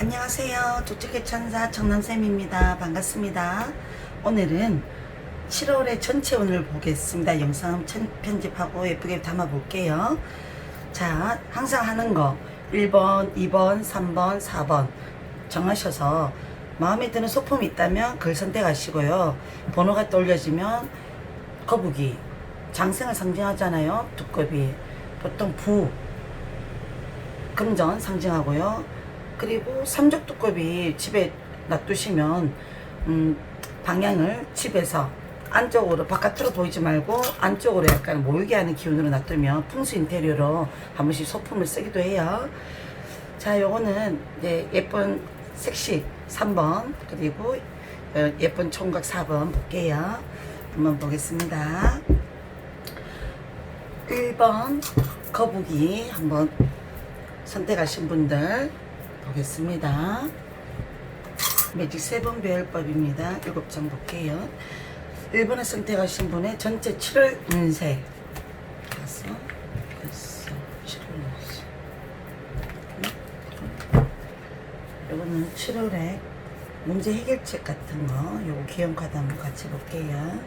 안녕하세요. 조축의 천사 정남쌤입니다. 반갑습니다. 오늘은 7월의 전체 운을 보겠습니다. 영상 편집하고 예쁘게 담아 볼게요. 자, 항상 하는 거 1번, 2번, 3번, 4번 정하셔서 마음에 드는 소품이 있다면 그걸 선택하시고요. 번호가 떠올려지면 거북이, 장생을 상징하잖아요. 두꺼비, 보통 부, 금전 상징하고요. 그리고 삼적두꺼비 집에 놔두시면 방향을 집에서 안쪽으로, 바깥으로 보이지 말고 안쪽으로 약간 모이게 하는 기운으로 놔두면 풍수 인테리어로 한 번씩 소품을 쓰기도 해요. 자, 요거는 이제 예쁜 섹시 3번 그리고 예쁜 총각 4번 볼게요. 한번 보겠습니다. 1번 거북이 한번 선택하신 분들 보겠습니다. 매직 7번 배열법입니다. 7장 볼게요. 1번에 선택하신 분의 전체 7월 운세. 7월. 이거는 7월에 문제 해결책 같은 거, 요거 기형 카드 한번 같이 볼게요.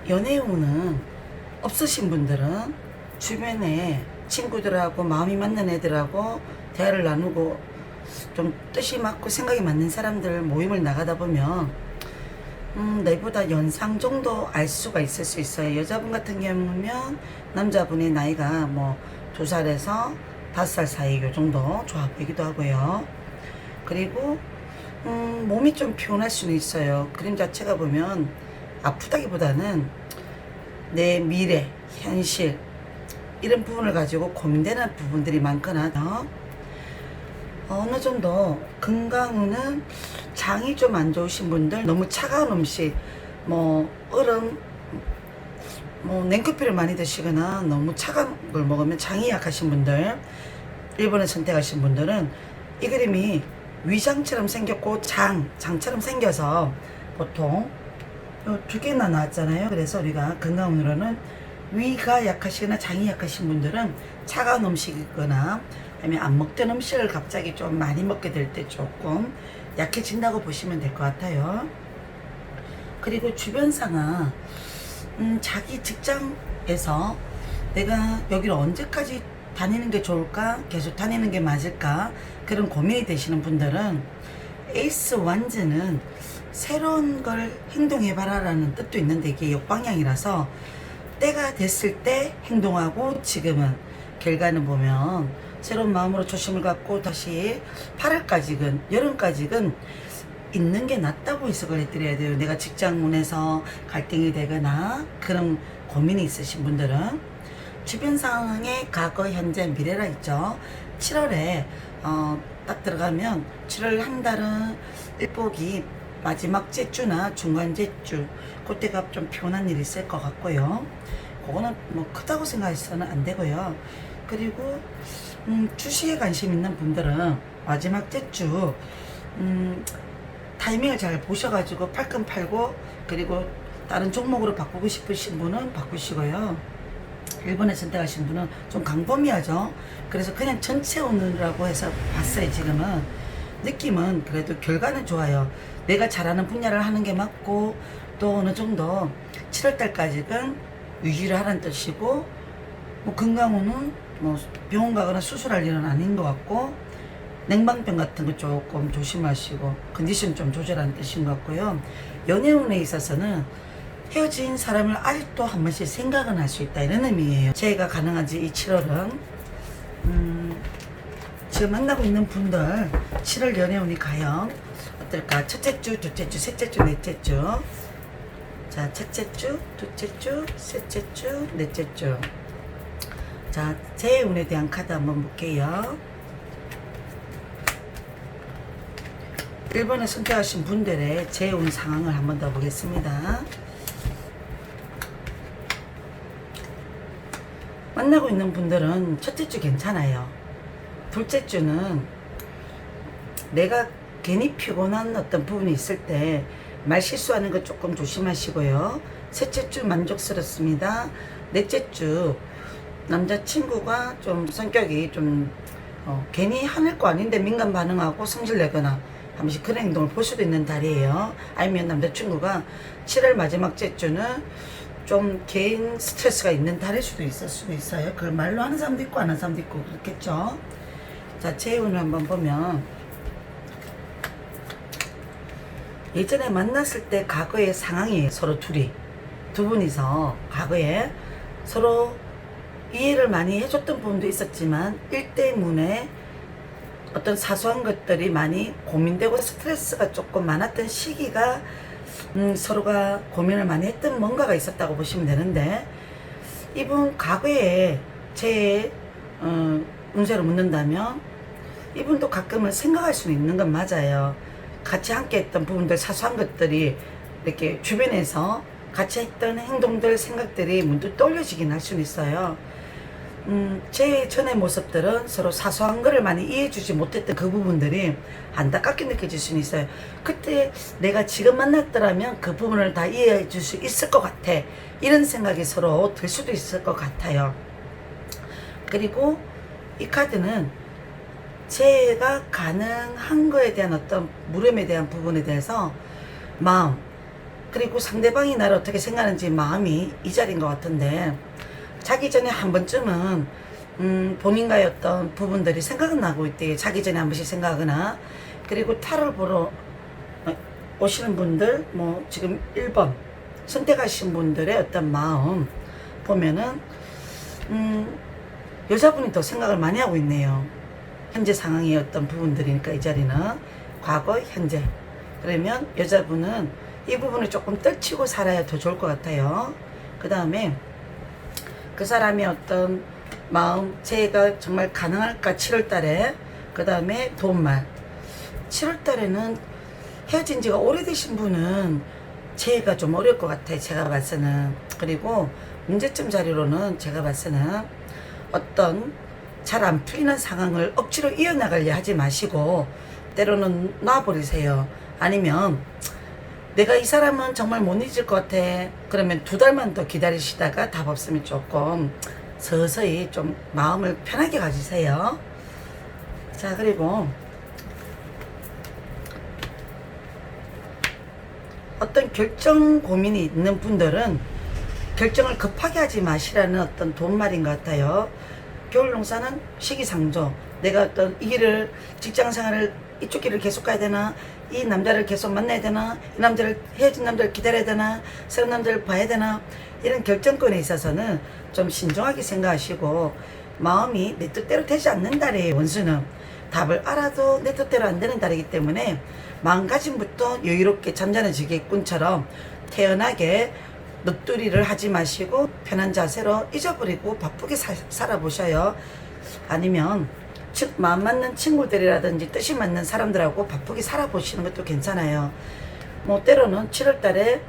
연애운은 없으신 분들은 주변에 친구들하고 마음이 맞는 애들하고 대화를 나누고 좀 뜻이 맞고 생각이 맞는 사람들 모임을 나가다 보면 내보다 연상 정도 알 수가 있을 수 있어요. 여자분 같은 경우면 남자분의 나이가 뭐 2살에서 5살 사이 요 정도 좋아 보이기도 하고요. 그리고 몸이 좀 피곤할 수는 있어요. 그림 자체가 보면 아프다기보다는 내 미래, 현실 이런 부분을 가지고 고민되는 부분들이 많거나 어느 정도 건강은 장이 좀 안 좋으신 분들, 너무 차가운 음식, 뭐 얼음, 뭐 냉커피를 많이 드시거나 너무 차가운 걸 먹으면 장이 약하신 분들, 1번을 선택하신 분들은 이 그림이 위장처럼 생겼고 장처럼 생겨서 보통 두 개나 나왔잖아요. 그래서 우리가 건강운으로는 위가 약하시거나 장이 약하신 분들은 차가운 음식이거나 아니면 안 먹던 음식을 갑자기 좀 많이 먹게 될 때 조금 약해진다고 보시면 될 것 같아요. 그리고 주변 상황, 자기 직장에서 내가 여기를 언제까지 다니는 게 좋을까? 계속 다니는 게 맞을까? 그런 고민이 되시는 분들은 에이스 완즈는 새로운 걸 행동해봐라 라는 뜻도 있는데 이게 역방향이라서 때가 됐을 때 행동하고 지금은 결과는 보면 새로운 마음으로 조심을 갖고 다시 8월까지는 여름까지는 있는 게 낫다고 해석을 해드려야 돼요. 내가 직장문에서 갈등이 되거나 그런 고민이 있으신 분들은 주변 상황에 과거, 현재, 미래라 있죠. 7월에 딱 들어가면 7월 한 달은 일복이 마지막 제주나 중간 제주 그때가 좀 피곤한 일이 있을 것 같고요. 그거는 뭐 크다고 생각해서는 안 되고요. 그리고 주식에 관심 있는 분들은 마지막 제주 타이밍을 잘 보셔가지고 팔건 팔고 그리고 다른 종목으로 바꾸고 싶으신 분은 바꾸시고요. 1번에 선택하신 분은 좀 광범위하죠. 그래서 그냥 전체 운이라고 해서 봤어요. 지금은 느낌은 그래도 결과는 좋아요. 내가 잘하는 분야를 하는 게 맞고 또 어느 정도 7월달까지는 유지를 하라는 뜻이고 뭐 건강운은 뭐 병원 가거나 수술할 일은 아닌 것 같고 냉방병 같은 거 조금 조심하시고 컨디션 좀 조절하는 뜻인 것 같고요. 연애운에 있어서는 헤어진 사람을 아직도 한 번씩 생각은 할 수 있다 이런 의미예요. 제가 가능한지 이 7월은 지금 만나고 있는 분들 7월 연애운이 과연 어떨까? 첫째 주, 둘째 주, 셋째 주, 넷째 주. 자, 첫째 주, 둘째 주, 셋째 주, 넷째 주. 자, 제 운에 대한 카드 한번 볼게요. 1번에 선택하신 분들의 제 운 상황을 한번 더 보겠습니다. 만나고 있는 분들은 첫째 주 괜찮아요. 둘째 주는 내가 괜히 피곤한 어떤 부분이 있을 때 말 실수하는 거 조금 조심하시고요. 셋째 주 만족스럽습니다. 넷째 주 남자친구가 좀 성격이 좀 괜히 하늘 거 아닌데 민감 반응하고 성질내거나 한 번씩 그런 행동을 볼 수도 있는 달이에요. 아니면 남자친구가 7월 마지막 주는 좀 개인 스트레스가 있는 달일 수도 있을 수도 있어요. 그걸 말로 하는 사람도 있고 안 하는 사람도 있고 그렇겠죠. 자, 제 운을 한번 보면 예전에 만났을 때 과거의 상황이 서로 두 분이서 과거에 서로 이해를 많이 해줬던 부분도 있었지만 일 때문에 어떤 사소한 것들이 많이 고민되고 스트레스가 조금 많았던 시기가 서로가 고민을 많이 했던 뭔가가 있었다고 보시면 되는데, 이분 과거에 제 운세를 묻는다면 이분도 가끔은 생각할 수는 있는 건 맞아요. 같이 함께 했던 부분들, 사소한 것들이 이렇게 주변에서 같이 했던 행동들, 생각들이 문득 떠올려지긴 할 수는 있어요. 제 전의 모습들은 서로 사소한 거를 많이 이해해주지 못했던 그 부분들이 안타깝게 느껴질 수는 있어요. 그때 내가 지금 만났더라면 그 부분을 다 이해해 줄 수 있을 것 같아, 이런 생각이 서로 들 수도 있을 것 같아요. 그리고 이 카드는 제가 가능한 거에 대한 어떤 물음에 대한 부분에 대해서 마음, 그리고 상대방이 나를 어떻게 생각하는지 마음이 이 자리인 것 같은데, 자기 전에 한 번쯤은 본인과의 어떤 부분들이 생각은 나고 있대. 자기 전에 한 번씩 생각하거나, 그리고 타로를 보러 오시는 분들, 뭐 지금 1번 선택하신 분들의 어떤 마음 보면은 여자분이 더 생각을 많이 하고 있네요. 현재 상황의 어떤 부분들이니까 이 자리는 과거, 현재. 그러면 여자분은 이 부분을 조금 떨치고 살아야 더 좋을 것 같아요. 그 다음에 그 사람의 어떤 마음, 제가 정말 가능할까 7월 달에, 그 다음에 도움말. 7월 달에는 헤어진 지가 오래되신 분은 제가 좀 어려울 것 같아요. 제가 봐서는. 그리고 문제점 자리로는 제가 봐서는 어떤 잘 안 풀리는 상황을 억지로 이어나가려 하지 마시고 때로는 놔버리세요. 아니면 내가 이 사람은 정말 못 잊을 것 같아, 그러면 2달만 더 기다리시다가 답 없으면 조금 서서히 좀 마음을 편하게 가지세요. 자, 그리고 어떤 결정 고민이 있는 분들은 결정을 급하게 하지 마시라는 어떤 도움말인 것 같아요. 겨울 농사는 시기상조. 내가 어떤 이 길을, 직장 생활을 이쪽 길을 계속 가야 되나, 이 남자를 계속 만나야 되나, 이 남자를, 헤어진 남자를 기다려야 되나, 새로운 남자를 봐야 되나, 이런 결정권에 있어서는 좀 신중하게 생각하시고, 마음이 내 뜻대로 되지 않는 달이에요. 원수는 답을 알아도 내 뜻대로 안 되는 달이기 때문에 마음가짐부터 여유롭게 잠자는지게꾼처럼 태연하게 넋두리를 하지 마시고 편한 자세로 잊어버리고 바쁘게 살아보셔요. 아니면 마음 맞는 친구들이라든지 뜻이 맞는 사람들하고 바쁘게 살아보시는 것도 괜찮아요. 뭐 때로는 7월 달에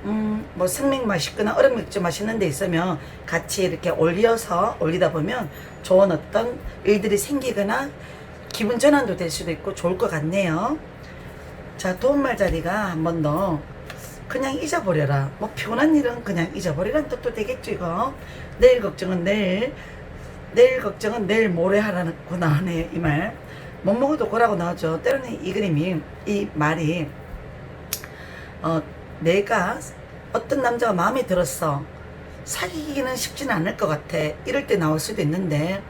뭐 생맥 맛있거나 얼음 맥주 맛있는 데 있으면 같이 이렇게 올리다 보면 좋은 어떤 일들이 생기거나 기분 전환도 될 수도 있고 좋을 것 같네요. 자, 도움말 자리가 한 번 더 그냥 잊어버려라. 뭐 피곤한 일은 그냥 잊어버리라는 뜻도 되겠죠. 이거 내일 걱정은 내일 걱정은 내일 모레 하라고 나오네요. 이 말 못 먹어도 고라고 나오죠. 때로는 이 그림이, 이 말이 내가 어떤 남자가 마음에 들었어, 사귀기는 쉽지는 않을 것 같아, 이럴 때 나올 수도 있는데,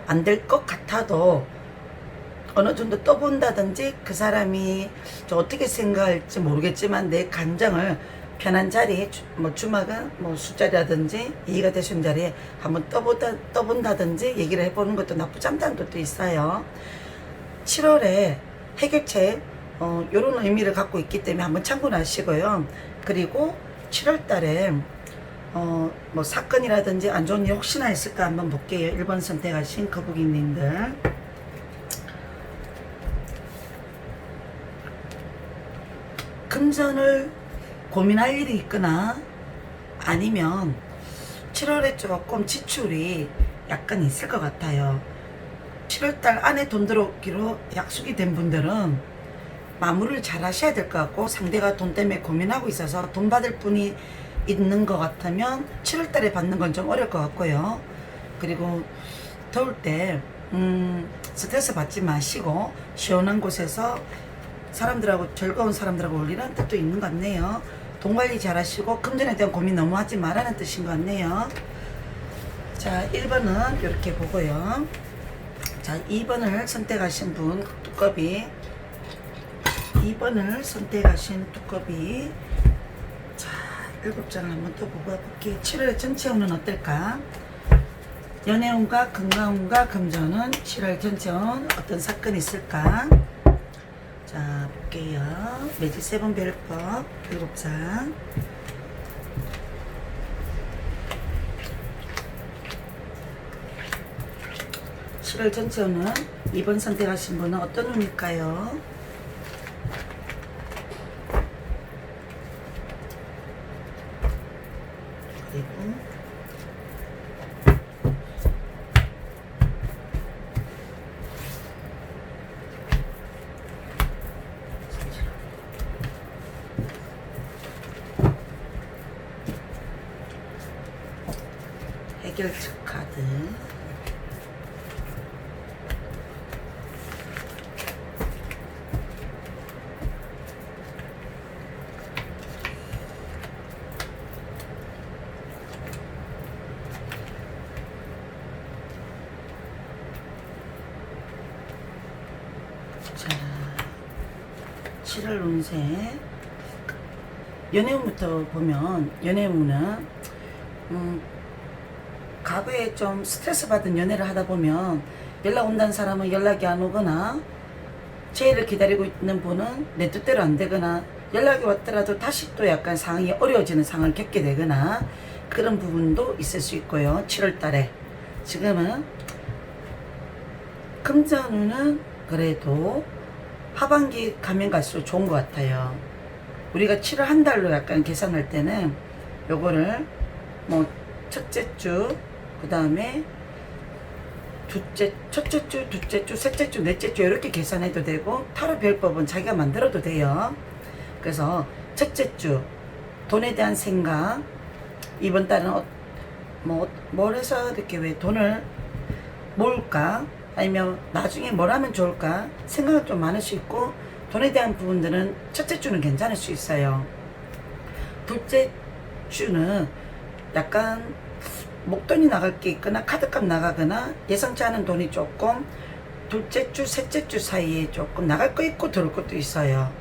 안 될 것 같아도 어느 정도 떠본다든지 그 사람이 저 어떻게 생각할지 모르겠지만 내 감정을 편한 자리, 뭐 주막은 뭐 술자리라든지 이해가 되시는 자리에 한번 떠본다든지 얘기를 해보는 것도 나쁘지 않다는 뜻도 있어요. 7월에 해결책 요런 의미를 갖고 있기 때문에 한번 참고하시고요. 그리고 7월 달에 뭐 사건이라든지 안 좋은 일 혹시나 있을까 한번 볼게요. 1번 선택하신 거북이님들. 금전을 고민할 일이 있거나, 아니면 7월에 조금 지출이 약간 있을 것 같아요. 7월달 안에 돈 들어오기로 약속이 된 분들은 마무리를 잘 하셔야 될 것 같고, 상대가 돈 때문에 고민하고 있어서 돈 받을 분이 있는 것 같으면 7월달에 받는 건 좀 어려울 것 같고요. 그리고 더울 때 스트레스 받지 마시고 시원한 곳에서 사람들하고, 즐거운 사람들하고 어울리는 뜻도 있는 것 같네요. 돈 관리 잘 하시고 금전에 대한 고민 너무 하지 말라는 뜻인 것 같네요. 자, 1번은 이렇게 보고요. 자, 2번을 선택하신 분 두꺼비, 2번을 선택하신 두꺼비. 자, 7장을 한번 또 보고 볼게요. 7월 전체 운은 어떨까? 연애운과 건강운과 금전운, 7월 전체 운 어떤 사건이 있을까? 자, 볼게요. 매주 3번 별법 7장. 월 전체 운은 2번 선택하신 분은 어떤 운일까요? 그리고 해결책 카드. 자, 7월 운세. 연애운부터 보면, 연애운은 과거에 좀 스트레스 받은 연애를 하다 보면 연락 온다는 사람은 연락이 안 오거나, 제의를 기다리고 있는 분은 내 뜻대로 안 되거나, 연락이 왔더라도 다시 또 약간 상황이 어려워지는 상황을 겪게 되거나, 그런 부분도 있을 수 있고요. 7월 달에 지금은 금전운은 그래도 하반기 가면 갈수록 좋은 것 같아요. 우리가 7월 한 달로 약간 계산할 때는 요거를 뭐 첫째 주, 그 다음에 첫째 주, 둘째 주, 셋째 주, 넷째 주 이렇게 계산해도 되고, 타로 별법은 자기가 만들어도 돼요. 그래서 첫째 주 돈에 대한 생각, 이번 달은 뭘 해서 이렇게 왜 돈을 모을까, 아니면 나중에 뭘 하면 좋을까 생각이 좀 많을 수 있고, 돈에 대한 부분들은 첫째 주는 괜찮을 수 있어요. 둘째 주는 약간 목돈이 나갈 게 있거나 카드값 나가거나 예상치 않은 돈이 조금 둘째 주, 셋째 주 사이에 조금 나갈 거 있고 들어올 것도 있어요.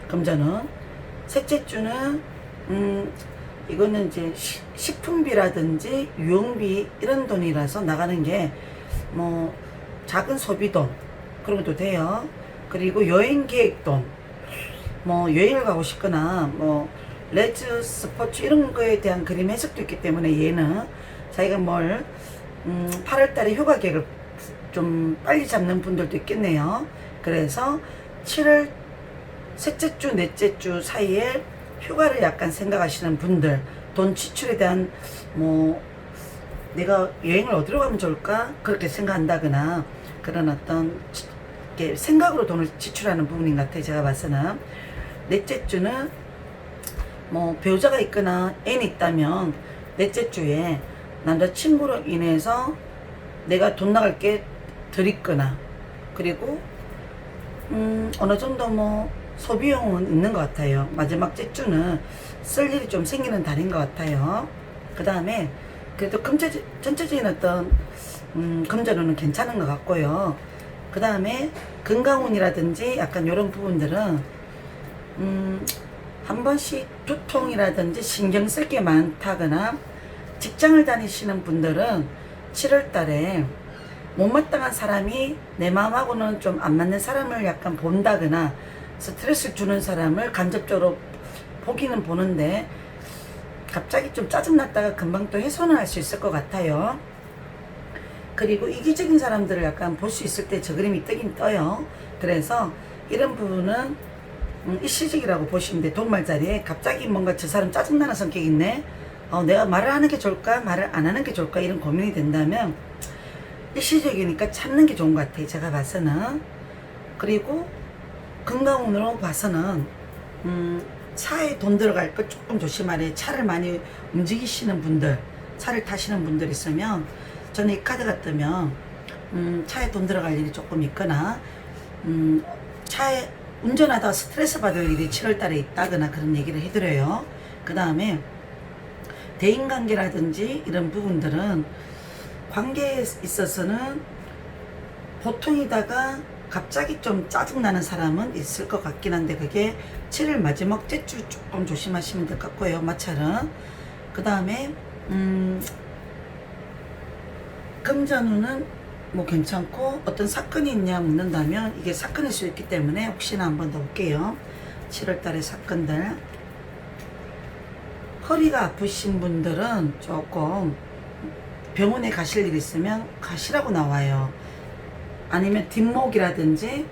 금전은 셋째 주는 이거는 이제 식품비라든지 유용비 이런 돈이라서 나가는 게 뭐 작은 소비돈 그런 것도 돼요. 그리고 여행 계획돈, 뭐 여행을 가고 싶거나 뭐 레저 스포츠 이런 거에 대한 그림 해석도 있기 때문에, 얘는 자기가 뭘 8월 달에 휴가 계획을 좀 빨리 잡는 분들도 있겠네요. 그래서 7월 셋째 주, 넷째 주 사이에 휴가를 약간 생각하시는 분들, 돈 지출에 대한 뭐 내가 여행을 어디로 가면 좋을까 그렇게 생각한다거나, 그런 어떤 생각으로 돈을 지출하는 부분인 것 같아요. 제가 봐서는. 넷째 주는 뭐 배우자가 있거나 애인이 있다면 넷째 주에 남자친구로 인해서 내가 돈 나갈 게 덜 있거나, 그리고 어느 정도 뭐 소비용은 있는 것 같아요. 마지막 째 주는 쓸 일이 좀 생기는 달인 것 같아요. 그 다음에 그래도 전체적인 어떤 금전운은 괜찮은 것 같고요. 그 다음에 건강운이라든지 약간 이런 부분들은 한 번씩 두통이라든지 신경 쓸 게 많다거나, 직장을 다니시는 분들은 7월 달에 못마땅한 사람이 내 마음하고는 좀 안 맞는 사람을 약간 본다거나, 스트레스 주는 사람을 간접적으로 보기는 보는데 갑자기 좀 짜증났다가 금방 또 해소는 할 수 있을 것 같아요. 그리고 이기적인 사람들을 약간 볼 수 있을 때 저 그림이 뜨긴 떠요. 그래서 이런 부분은 일시적이라고 보시면 돼. 돈말자리에 갑자기 뭔가 저 사람 짜증나는 성격이 있네, 내가 말을 하는 게 좋을까 말을 안 하는 게 좋을까 이런 고민이 된다면 일시적이니까 참는 게 좋은 것 같아요. 제가 봐서는. 그리고 건강운으로 봐서는 차에 돈 들어갈 거 조금 조심하래. 차를 많이 움직이시는 분들, 차를 타시는 분들 있으면 저는 이 카드가 뜨면 차에 돈 들어갈 일이 조금 있거나 차에 운전하다가 스트레스 받을 일이 7월달에 있다거나 그런 얘기를 해드려요. 그 다음에 대인관계라든지 이런 부분들은 관계에 있어서는 보통이다가 갑자기 좀 짜증나는 사람은 있을 것 같긴 한데 그게 7일 마지막 째주 조금 조심하시면 될 것 같고요. 마찰은. 그 다음에 금전운은 뭐 괜찮고 어떤 사건이 있냐 묻는다면 이게 사건일 수 있기 때문에 혹시나 한번 더 볼게요. 7월달에 사건들. 허리가 아프신 분들은 조금 병원에 가실 일 있으면 가시라고 나와요. 아니면 뒷목이라든지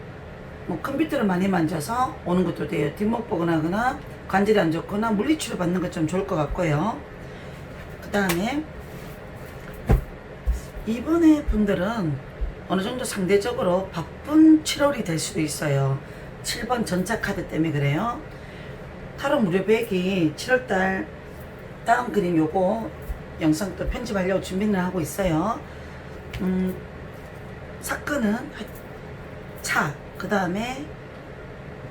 뭐 컴퓨터를 많이 만져서 오는 것도 돼요. 뒷목 뻐근하거나 관절이 안 좋거나 물리치료 받는 것 좀 좋을 것 같고요. 그 다음에 이번에 분들은 어느 정도 상대적으로 바쁜 7월이 될 수도 있어요. 7번 전차 카드 때문에 그래요. 타로 무료 100이 7월달 다음 그림 요거 영상 또 편집하려고 준비를 하고 있어요. 사건은 차, 그 다음에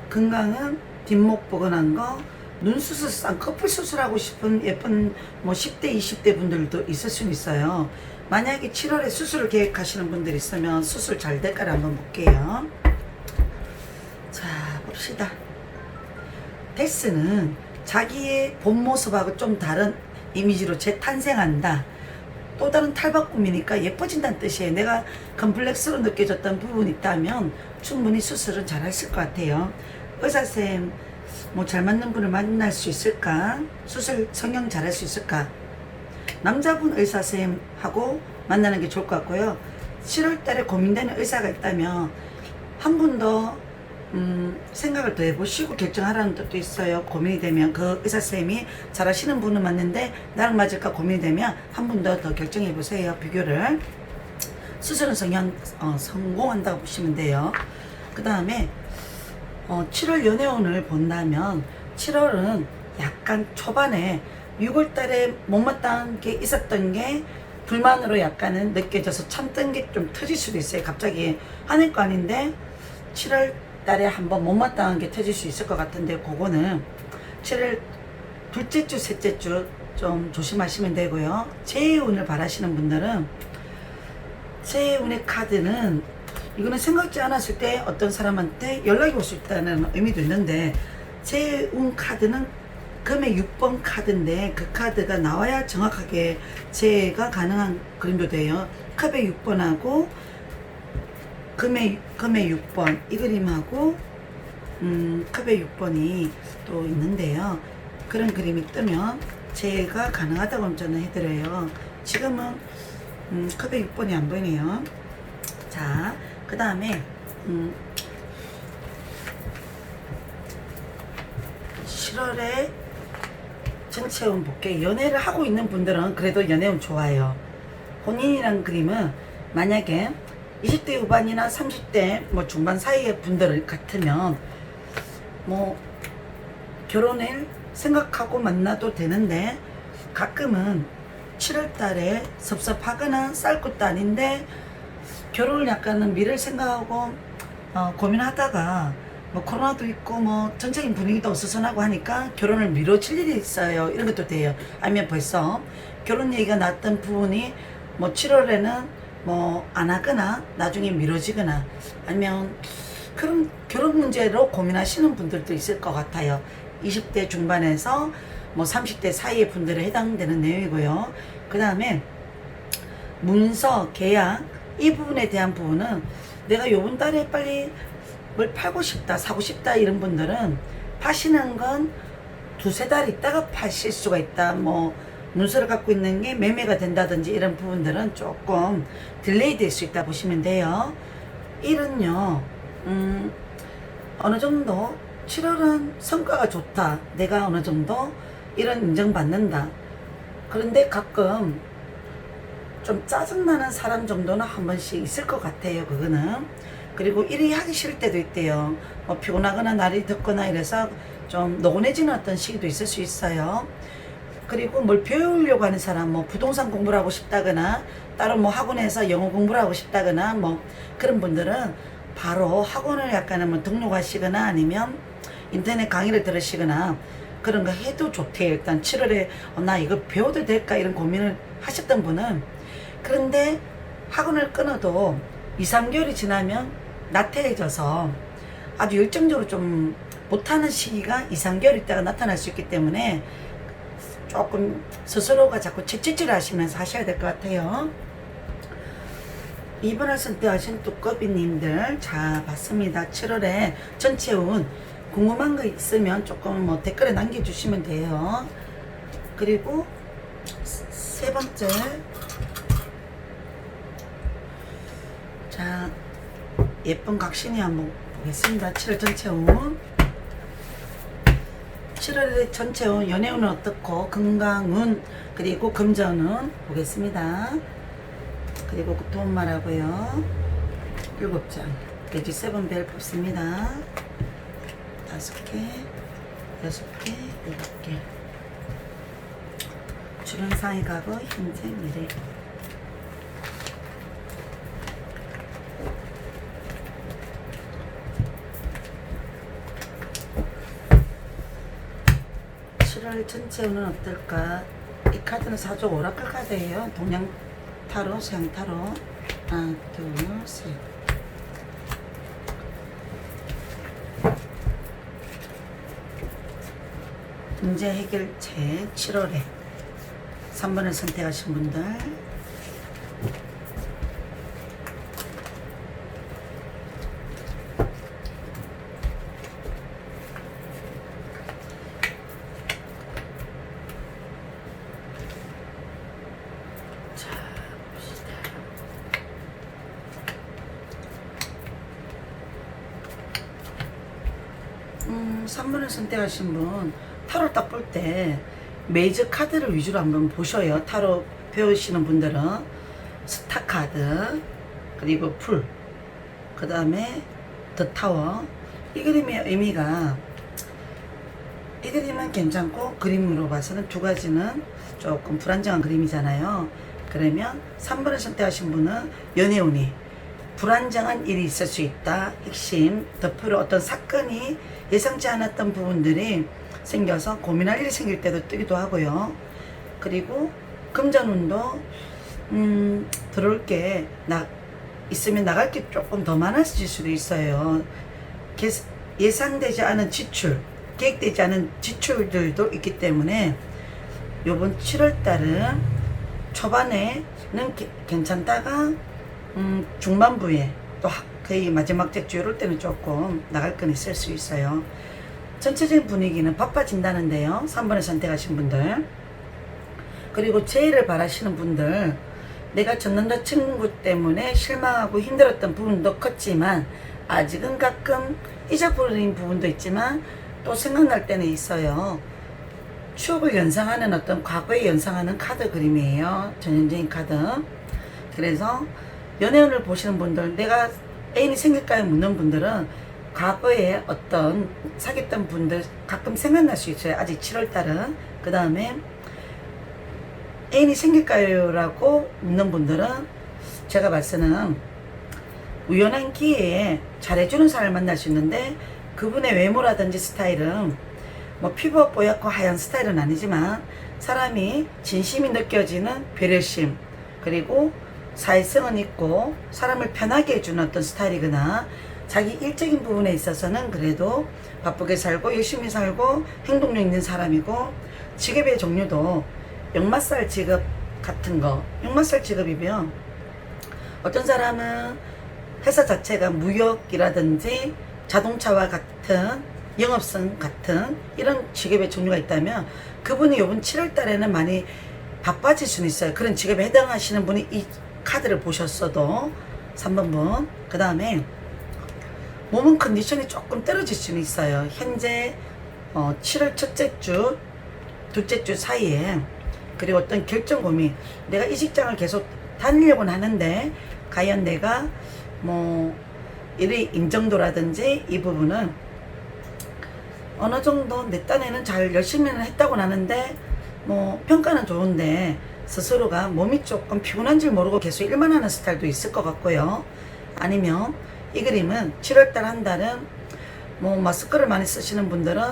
건강은 뒷목 뻐근한 거, 눈 수술, 쌍꺼풀 수술하고 싶은 예쁜 뭐 10대, 20대 분들도 있을 수 있어요. 만약에 7월에 수술을 계획하시는 분들 있으면 수술 잘 될까를 한번 볼게요. 자, 봅시다. 데스는 자기의 본 모습하고 좀 다른 이미지로 재탄생한다. 또 다른 탈바꿈이니까 예뻐진다는 뜻이에요. 내가 컴플렉스로 느껴졌던 부분이 있다면 충분히 수술은 잘 하실 것 같아요. 의사쌤 뭐 잘 맞는 분을 만날 수 있을까? 수술 성형 잘 할 수 있을까? 남자분 의사쌤하고 만나는 게 좋을 것 같고요. 7월 달에 고민되는 의사가 있다면 한 분 더 생각을 더 해보시고 결정하라는 뜻도 있어요. 고민이 되면 그 의사쌤이 잘하시는 분은 맞는데 나랑 맞을까 고민이 되면 한 분 더 결정해 보세요. 비교를. 수술은 성공한다고 보시면 돼요. 그 다음에 7월 연애운을 본다면 7월은 약간 초반에 6월 달에 못마땅한 게 있었던 게 불만으로 약간은 느껴져서 참던 게 좀 터질 수도 있어요. 갑자기 하는 거 아닌데 7월 달에 한번 못마땅한 게 터질 수 있을 것 같은데 그거는 7월 둘째 주, 셋째 주 좀 조심하시면 되고요. 재해운을 바라시는 분들은 재해운의 카드는 이거는 생각지 않았을 때 어떤 사람한테 연락이 올 수 있다는 의미도 있는데 재해운 카드는 금의 6번 카드인데 그 카드가 나와야 정확하게 재해가 가능한 그림도 돼요. 컵의 6번하고 금의 6번 이 그림하고 컵의 6번이 또 있는데요. 그런 그림이 뜨면 재해가 가능하다고 저는 해드려요. 지금은 컵의 6번이 안 보이네요. 자, 그 다음에 7월에 전체운 볼게. 연애를 하고 있는 분들은 그래도 연애운 좋아요. 혼인이란 그림은 만약에 20대 후반이나 30대 뭐 중반 사이의 분들 같으면 뭐 결혼을 생각하고 만나도 되는데 가끔은 7월 달에 섭섭하거나 쌀 것도 아닌데 결혼을 약간은 미래를 생각하고 고민하다가 뭐 코로나도 있고 뭐 전체적인 분위기도 어수선하고 하니까 결혼을 미뤄질 일이 있어요. 이런 것도 돼요. 아니면 벌써 결혼 얘기가 났던 부분이 뭐 7월에는 뭐 안 하거나 나중에 미뤄지거나 아니면 그런 결혼 문제로 고민하시는 분들도 있을 것 같아요. 20대 중반에서 뭐 30대 사이의 분들에 해당되는 내용이고요. 그 다음에 문서, 계약 이 부분에 대한 부분은 내가 요번 달에 빨리 뭘 팔고 싶다, 사고 싶다 이런 분들은 파시는 건 두세 달 있다가 파실 수가 있다. 뭐 문서를 갖고 있는 게 매매가 된다든지 이런 부분들은 조금 딜레이 될 수 있다 보시면 돼요. 일은요 어느 정도 7월은 성과가 좋다. 내가 어느 정도 이런 인정받는다. 그런데 가끔 좀 짜증나는 사람 정도는 한 번씩 있을 것 같아요. 그거는. 그리고 일이 하기 싫을 때도 있대요. 뭐 피곤하거나 날이 덥거나 이래서 좀 노곤해지는 어떤 시기도 있을 수 있어요. 그리고 뭘 배우려고 하는 사람, 뭐 부동산 공부를 하고 싶다거나 따로 뭐 학원에서 영어 공부를 하고 싶다거나 뭐 그런 분들은 바로 학원을 약간은 뭐 등록하시거나 아니면 인터넷 강의를 들으시거나 그런 거 해도 좋대요. 일단 7월에 나 이거 배워도 될까 이런 고민을 하셨던 분은. 그런데 학원을 끊어도 2, 3개월이 지나면 나태해져서 아주 열정적으로 좀 못하는 시기가 2, 3개월 있다가 나타날 수 있기 때문에 조금 스스로가 자꾸 채찍질 하시면서 하셔야 될 것 같아요. 2번을 선택하신 두꺼비님들, 자, 봤습니다. 7월에 전체 운 궁금한 거 있으면 조금 뭐 댓글에 남겨주시면 돼요. 그리고 세 번째, 자, 예쁜 각신이 한번 보겠습니다. 7월 전체 운. 7월의 전체 운, 연애운은 어떻고, 건강운, 그리고 금전운 보겠습니다. 그리고 돈 말하고요. 7장. 돼지 7벨 뽑습니다. 5개, 6개, 7개. 주변 상위 가고, 현재 미래. 전체 운은 어떨까? 이 카드는 사조 오라클 카드예요. 동양 타로, 서양 타로. 하나, 둘, 셋. 문제 해결책 7월에 3번을 선택하신 분들. 자, 봅시다. 3번을 선택하신 분, 타로 딱 볼 때 메이저 카드를 위주로 한번 보셔요. 타로 배우시는 분들은 스타 카드, 그리고 풀, 그 다음에 더 타워. 이 그림의 의미가, 이 그림은 괜찮고 그림으로 봐서는 두 가지는 조금 불안정한 그림이잖아요. 그러면 3번을 선택하신 분은 연애운이 불안정한 일이 있을 수 있다. 핵심, 덮으로 어떤 사건이 예상치 않았던 부분들이 생겨서 고민할 일이 생길 때도 뜨기도 하고요. 그리고 금전운도 들어올 게 있으면 나갈 게 조금 더 많아질 수도 있어요. 예상되지 않은 지출, 계획되지 않은 지출들도 있기 때문에 요번 7월달은 초반에는 괜찮다가 중반부에 또 거의 마지막 주 이럴 때는 조금 나갈 건 있을 수 있어요. 전체적인 분위기는 바빠진다는데요. 3번을 선택하신 분들, 그리고 제의를 바라시는 분들, 내가 전 남자친구 때문에 실망하고 힘들었던 부분도 컸지만 아직은 가끔 잊어버린 부분도 있지만 또 생각날 때는 있어요. 추억을 연상하는 어떤 과거에 연상하는 카드 그림이에요. 전형적인 카드. 그래서 연애운을 보시는 분들, 내가 애인이 생길까요? 묻는 분들은 과거에 어떤 사귀었던 분들 가끔 생각날 수 있어요. 아직 7월달은. 그 다음에 애인이 생길까요? 라고 묻는 분들은 제가 봤을 우연한 기회에 잘해주는 사람을 만날 수 있는데, 그분의 외모라든지 스타일은 뭐 피부가 뽀얗고 하얀 스타일은 아니지만 사람이 진심이 느껴지는 배려심, 그리고 사회성은 있고 사람을 편하게 해주는 어떤 스타일이거나, 자기 일적인 부분에 있어서는 그래도 바쁘게 살고 열심히 살고 행동력 있는 사람이고, 직업의 종류도 역마살 직업 같은 거, 역마살 직업이면 어떤 사람은 회사 자체가 무역이라든지 자동차와 같은 영업성 같은 이런 직업의 종류가 있다면 그분이 이번 7월 달에는 많이 바빠질 수는 있어요. 그런 직업에 해당하시는 분이 이 카드를 보셨어도 3번 분. 그 다음에 몸은 컨디션이 조금 떨어질 수는 있어요. 현재 7월 첫째 주, 둘째 주 사이에 그리고 어떤 결정 고민, 내가 이 직장을 계속 다니려고는 하는데 과연 내가 뭐 일의 인정도라든지 이 부분은 어느 정도 내 딴에는 잘 열심히는 했다고는 하는데 뭐 평가는 좋은데 스스로가 몸이 조금 피곤한 줄 모르고 계속 일만 하는 스타일도 있을 것 같고요. 아니면 이 그림은 7월달 한 달은 뭐 마스크를 많이 쓰시는 분들은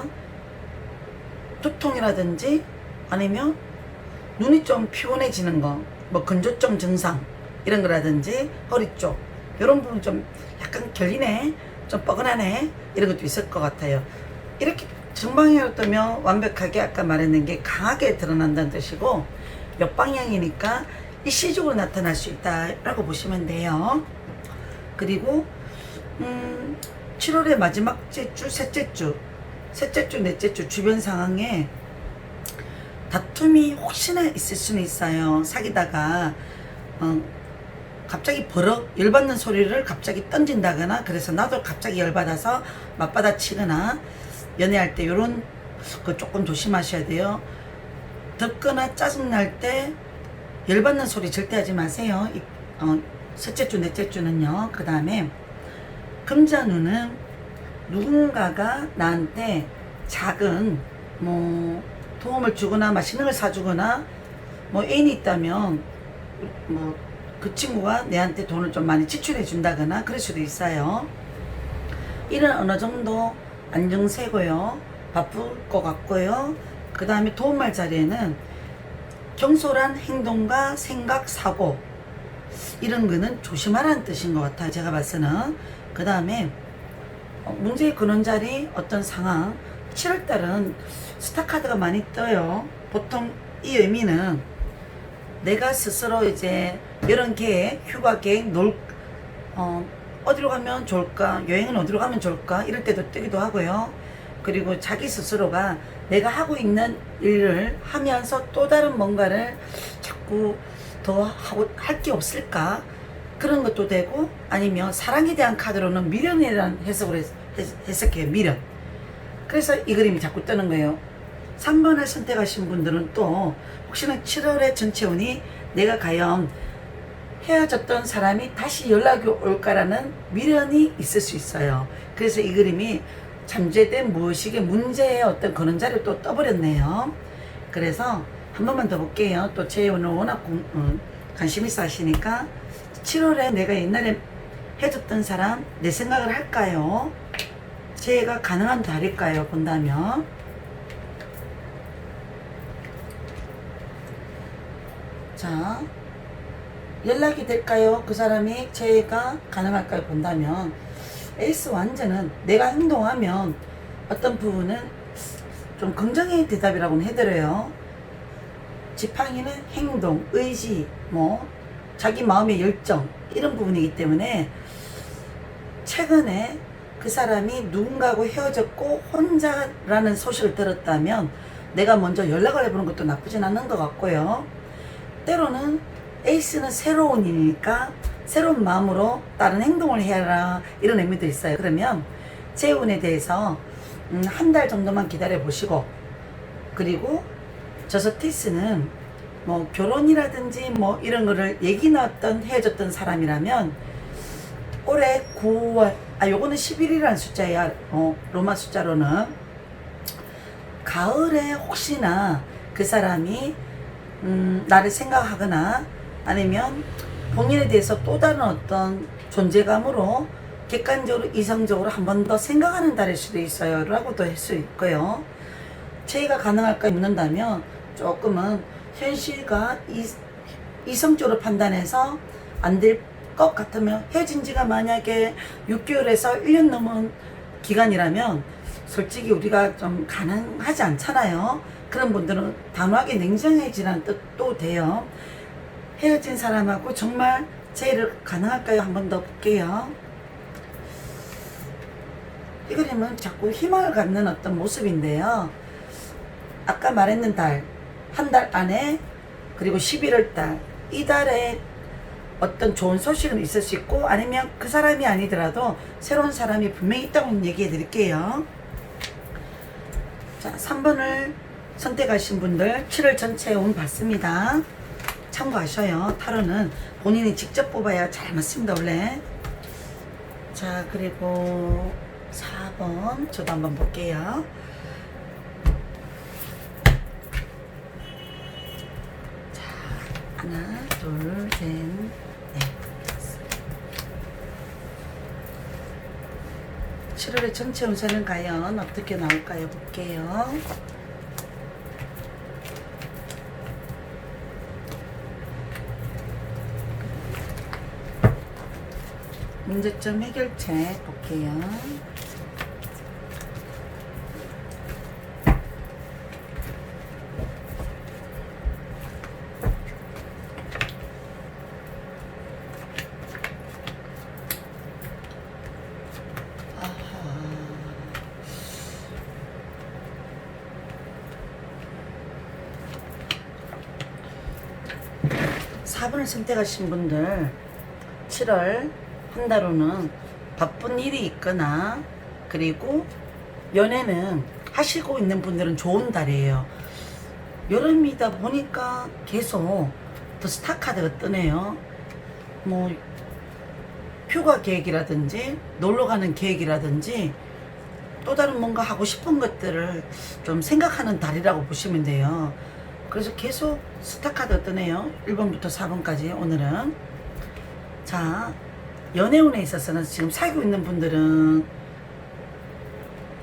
두통이라든지 아니면 눈이 좀 피곤해지는 거, 뭐 근조증 증상 이런 거라든지 허리 쪽 이런 부분 좀 약간 결리네, 좀 뻐근하네 이런 것도 있을 것 같아요. 이렇게 정방향으로 뜨면 완벽하게 아까 말했는 게 강하게 드러난다는 뜻이고, 역방향이니까 일시적으로 나타날 수 있다라고 보시면 돼요. 그리고 7월의 마지막 주, 셋째 주, 넷째 주 주변 상황에 다툼이 혹시나 있을 수는 있어요. 사귀다가 갑자기 버럭 열받는 소리를 갑자기 던진다거나, 그래서 나도 갑자기 열받아서 맞받아치거나, 연애할 때 요런 거 조금 조심하셔야 돼요. 덥거나 짜증날 때 열받는 소리 절대 하지 마세요. 셋째 주, 넷째 주는요. 그 다음에 금자누는 누군가가 나한테 작은 뭐 도움을 주거나 맛있는 걸 사주거나, 뭐 애인이 있다면 뭐 그 친구가 내한테 돈을 좀 많이 지출해 준다거나 그럴 수도 있어요. 일은 어느 정도 안정세고요. 바쁠 것 같고요. 그 다음에 도움말 자리에는 경솔한 행동과 생각, 사고 이런 거는 조심하라는 뜻인 것 같아요. 제가 봤을 때는. 그 다음에 문제의 근원 자리 어떤 상황, 7월달은 스타카드가 많이 떠요. 보통 이 의미는 내가 스스로 이제 이런 계획, 휴가 계획, 어디로 가면 좋을까, 여행은 어디로 가면 좋을까 이럴 때도 뜨기도 하고요. 그리고 자기 스스로가 내가 하고 있는 일을 하면서 또 다른 뭔가를 자꾸 더 하고 할 게 없을까 그런 것도 되고, 아니면 사랑에 대한 카드로는 미련이라는 해석을 해석해요. 미련. 그래서 이 그림이 자꾸 뜨는 거예요. 3번을 선택하신 분들은 또 혹시나 7월의 전체운이 내가 과연 헤어졌던 사람이 다시 연락이 올까라는 미련이 있을 수 있어요. 그래서 이 그림이 잠재된 무의식의 문제의 어떤 그런 자리를 또 떠버렸네요. 그래서 한 번만 더 볼게요. 또 제 오늘 워낙 관심 있어 하시니까 7월에 내가 옛날에 해줬던 사람 내 생각을 할까요? 제가 가능한 달일까요? 본다면 자, 연락이 될까요? 그 사람이 제가 가능할까요? 본다면 에이스 완전은 내가 행동하면 어떤 부분은 좀 긍정의 대답이라고는 해드려요. 지팡이는 행동, 의지, 뭐 자기 마음의 열정 이런 부분이기 때문에 최근에 그 사람이 누군가하고 헤어졌고 혼자라는 소식을 들었다면 내가 먼저 연락을 해보는 것도 나쁘진 않은 것 같고요. 때로는 에이스는 새로운 일이니까 새로운 마음으로 다른 행동을 해라 이런 의미도 있어요. 그러면 재운에 대해서 한 달 정도만 기다려 보시고, 그리고 저서티스는 뭐 결혼이라든지 뭐 이런 거를 얘기 나왔던 헤어졌던 사람이라면 올해 9월, 요거는 11이라는 숫자야. 로마 숫자로는 가을에 혹시나 그 사람이 나를 생각하거나 아니면 본인에 대해서 또 다른 어떤 존재감으로 객관적으로 이성적으로 한 번 더 생각하는 달일 수도 있어요 라고도 할 수 있고요. 제의가 가능할까 묻는다면 조금은 현실과 이성적으로 판단해서 안 될 것 같으면, 헤어진 지가 만약에 6개월에서 1년 넘은 기간이라면 솔직히 우리가 좀 가능하지 않잖아요. 그런 분들은 단호하게 냉정해지라는 뜻도 돼요. 헤어진 사람하고 정말 제의를 가능할까요? 한 번 더 볼게요. 이 그림은 자꾸 희망을 갖는 어떤 모습인데요. 아까 말했는 달, 한 달 안에, 그리고 11월 달, 이 달에 어떤 좋은 소식은 있을 수 있고, 아니면 그 사람이 아니더라도 새로운 사람이 분명히 있다고 얘기해 드릴게요. 자, 3번을 선택하신 분들 7월 전체 운 받습니다. 참고하셔요. 타로는 본인이 직접 뽑아야 잘 맞습니다 원래. 자, 그리고 4번 저도 한번 볼게요. 자, 하나 둘 셋 넷. 7월의 전체 운세는 과연 어떻게 나올까요? 볼게요. 문제점 해결책 볼게요. 아하. 4번을 선택하신 분들 7월 한 달로는 바쁜 일이 있거나 그리고 연애는 하시고 있는 분들은 좋은 달이에요. 여름이다 보니까 계속 더 스타 카드가 뜨네요. 뭐 휴가 계획이라든지 놀러 가는 계획이라든지 또 다른 뭔가 하고 싶은 것들을 좀 생각하는 달이라고 보시면 돼요. 그래서 계속 스타 카드가 뜨네요. 1번부터 4번까지 오늘은. 자, 연애운에 있어서는 지금 사귀고 있는 분들은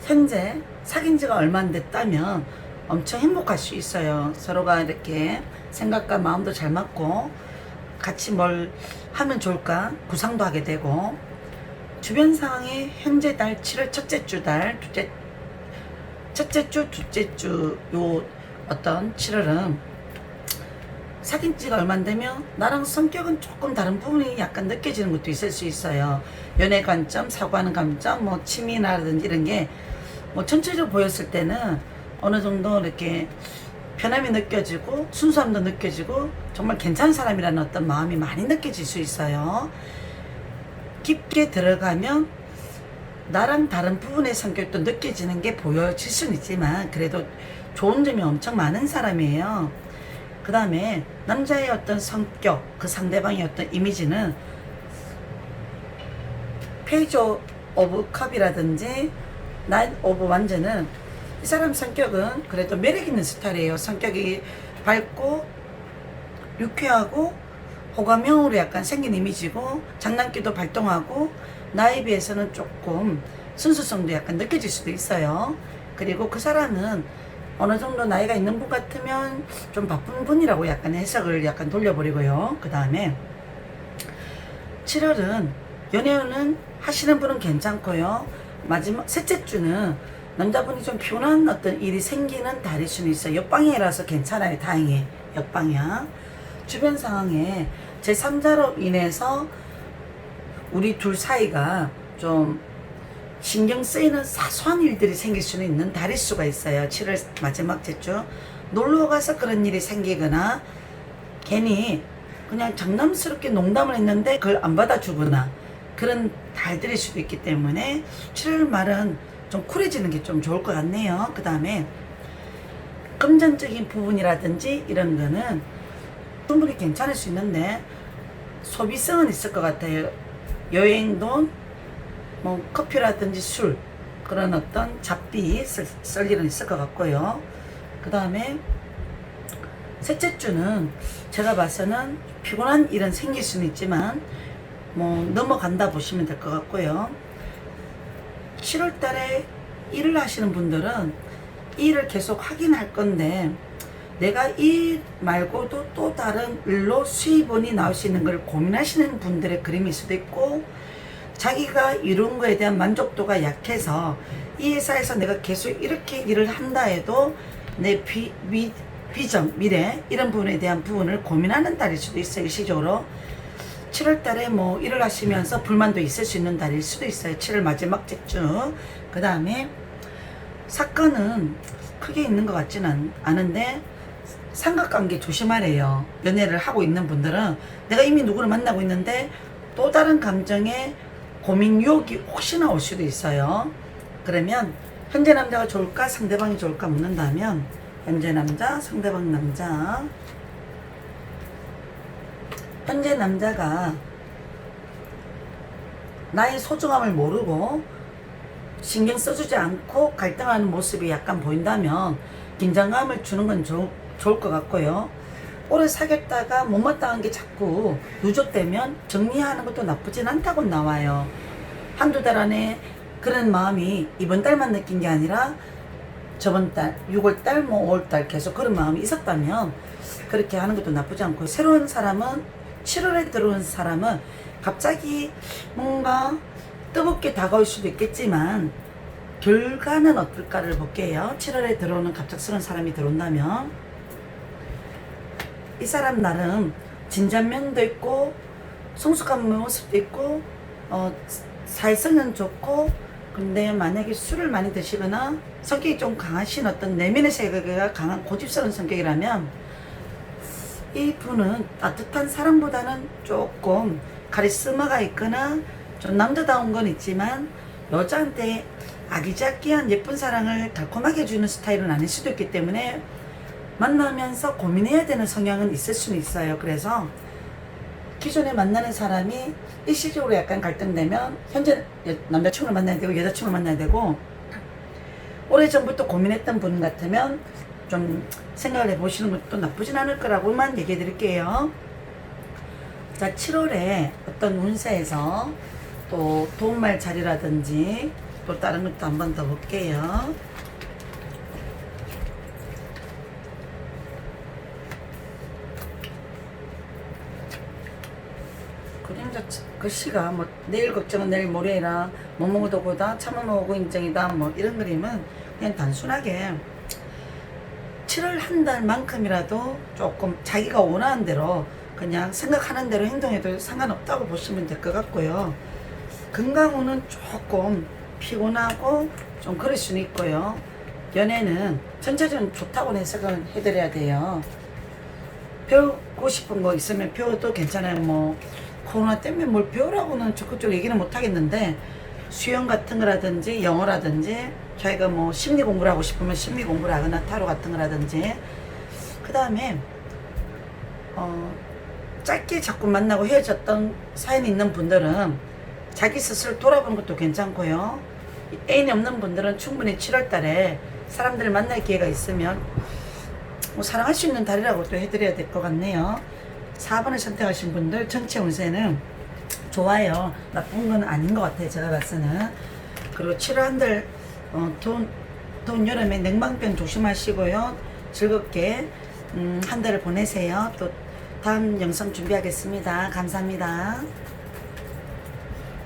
현재 사귄 지가 얼마 안 됐다면 엄청 행복할 수 있어요. 서로가 이렇게 생각과 마음도 잘 맞고 같이 뭘 하면 좋을까 구상도 하게 되고, 주변 상황이 현재 달 7월 첫째 주 달, 첫째 주, 둘째 주 요 어떤 7월은 사귄 지가 얼마 안 되면 나랑 성격은 조금 다른 부분이 약간 느껴지는 것도 있을 수 있어요. 연애 관점, 사고하는 관점, 뭐 취미라든지 이런 게 뭐 전체적으로 보였을 때는 어느 정도 이렇게 편함이 느껴지고 순수함도 느껴지고 정말 괜찮은 사람이라는 어떤 마음이 많이 느껴질 수 있어요. 깊게 들어가면 나랑 다른 부분의 성격도 느껴지는 게 보여질 수는 있지만 그래도 좋은 점이 엄청 많은 사람이에요. 그 다음에 남자의 어떤 성격, 그 상대방의 어떤 이미지는 페이지 오브 컵이라든지 나이트 오브 완전은 이 사람 성격은 그래도 매력 있는 스타일이에요. 성격이 밝고 유쾌하고 호감형으로 약간 생긴 이미지고 장난기도 발동하고 나이에 비해서는 조금 순수성도 약간 느껴질 수도 있어요. 그리고 그 사람은 어느 정도 나이가 있는 분 같으면 좀 바쁜 분이라고 약간 해석을 약간 돌려버리고요. 그 다음에 7월은 연애운은 하시는 분은 괜찮고요. 마지막 셋째 주는 남자분이 좀 피곤한 어떤 일이 생기는 달일 수는 있어요. 역방향이라서 괜찮아요. 다행히 역방향. 주변 상황에 제3자로 인해서 우리 둘 사이가 좀 신경 쓰이는 사소한 일들이 생길 수는 있는 달일 수가 있어요. 7월 마지막 주 놀러 가서 그런 일이 생기거나 괜히 그냥 장난스럽게 농담을 했는데 그걸 안 받아주거나 그런 달들일 수도 있기 때문에 7월 말은 좀 쿨해지는 게 좀 좋을 것 같네요. 그 다음에 금전적인 부분이라든지 이런 거는 충분히 괜찮을 수 있는데 소비성은 있을 것 같아요. 여행 돈, 뭐 커피라든지 술, 그런 어떤 잡비 쓸 일은 있을 것 같고요. 그 다음에 셋째 주는 제가 봐서는 피곤한 일은 생길 수는 있지만 뭐 넘어간다 보시면 될 것 같고요. 7월 달에 일을 하시는 분들은 일을 계속 하긴 할 건데 내가 일 말고도 또 다른 일로 수입원이 나올 수 있는 걸 고민하시는 분들의 그림일 수도 있고, 자기가 이룬 거에 대한 만족도가 약해서 이 회사에서 내가 계속 이렇게 일을 한다 해도 내 비전, 미래 이런 부분에 대한 부분을 고민하는 달일 수도 있어요. 일시적으로 7월 달에 뭐 일을 하시면서 불만도 있을 수 있는 달일 수도 있어요. 7월 마지막 주. 그 다음에 사건은 크게 있는 것 같지는 않은데 삼각관계 조심하래요. 연애를 하고 있는 분들은 내가 이미 누구를 만나고 있는데 또 다른 감정의 고민 유혹이 혹시나 올 수도 있어요. 그러면 현재 남자가 좋을까 상대방이 좋을까 묻는다면 현재 남자, 상대방 남자. 현재 남자가 나의 소중함을 모르고 신경 써주지 않고 갈등하는 모습이 약간 보인다면 긴장감을 주는 건 좋을 것 같고요. 오래 사귀었다가 못마땅한 게 자꾸 누적되면 정리하는 것도 나쁘진 않다고 나와요. 한두 달 안에 그런 마음이 이번 달만 느낀 게 아니라 저번 달, 6월 달, 뭐 5월 달 계속 그런 마음이 있었다면 그렇게 하는 것도 나쁘지 않고, 새로운 사람은 7월에 들어온 사람은 갑자기 뭔가 뜨겁게 다가올 수도 있겠지만 결과는 어떨까를 볼게요. 7월에 들어오는 갑작스러운 사람이 들어온다면 이 사람 나름 진지한 면도 있고 성숙한 모습도 있고 사회성은 좋고, 근데 만약에 술을 많이 드시거나 성격이 좀 강하신 어떤 내면의 세계가 강한 고집스러운 성격이라면 이분은 따뜻한 사람보다는 조금 카리스마가 있거나 좀 남자다운 건 있지만 여자한테 아기자기한 예쁜 사랑을 달콤하게 해주는 스타일은 아닐 수도 있기 때문에 만나면서 고민해야 되는 성향은 있을 수는 있어요. 그래서 기존에 만나는 사람이 일시적으로 약간 갈등되면 현재 남자친구를 만나야 되고 여자친구를 만나야 되고, 오래전부터 고민했던 분 같으면 좀 생각을 해보시는 것도 나쁘진 않을 거라고만 얘기해 드릴게요. 자, 7월에 어떤 운세에서 또 도움말 자리라든지 또 다른 것도 한 번 더 볼게요. 그림자 글씨가 뭐 내일 걱정은 내일 모레라, 뭐뭐도 보다 참아먹고 인정이다, 뭐 이런 그림은 그냥 단순하게 7월 한 달만큼이라도 조금 자기가 원하는 대로 그냥 생각하는 대로 행동해도 상관없다고 보시면 될 것 같고요. 건강운은 조금 피곤하고 좀 그럴 수는 있고요. 연애는 전체적으로 좋다고 해석을 해드려야 돼요. 배우고 싶은 거 있으면 배워도 괜찮아요. 뭐 코로나 때문에 뭘 배우라고는 적극적으로 얘기는 못 하겠는데, 수영 같은 거라든지 영어라든지 자기가 뭐 심리 공부를 하고 싶으면 심리 공부를 하거나 타로 같은 거라든지, 그 다음에 짧게 자꾸 만나고 헤어졌던 사연이 있는 분들은 자기 스스로 돌아보는 것도 괜찮고요. 애인이 없는 분들은 충분히 7월 달에 사람들을 만날 기회가 있으면 뭐 사랑할 수 있는 달이라고 또 해드려야 될 것 같네요. 4번을 선택하신 분들 전체 운세는 좋아요. 나쁜 건 아닌 것 같아요, 제가 봤을 때는. 그리고 7월 한 달 더운 여름에 냉방병 조심하시고요. 즐겁게 한 달을 보내세요. 또 다음 영상 준비하겠습니다. 감사합니다.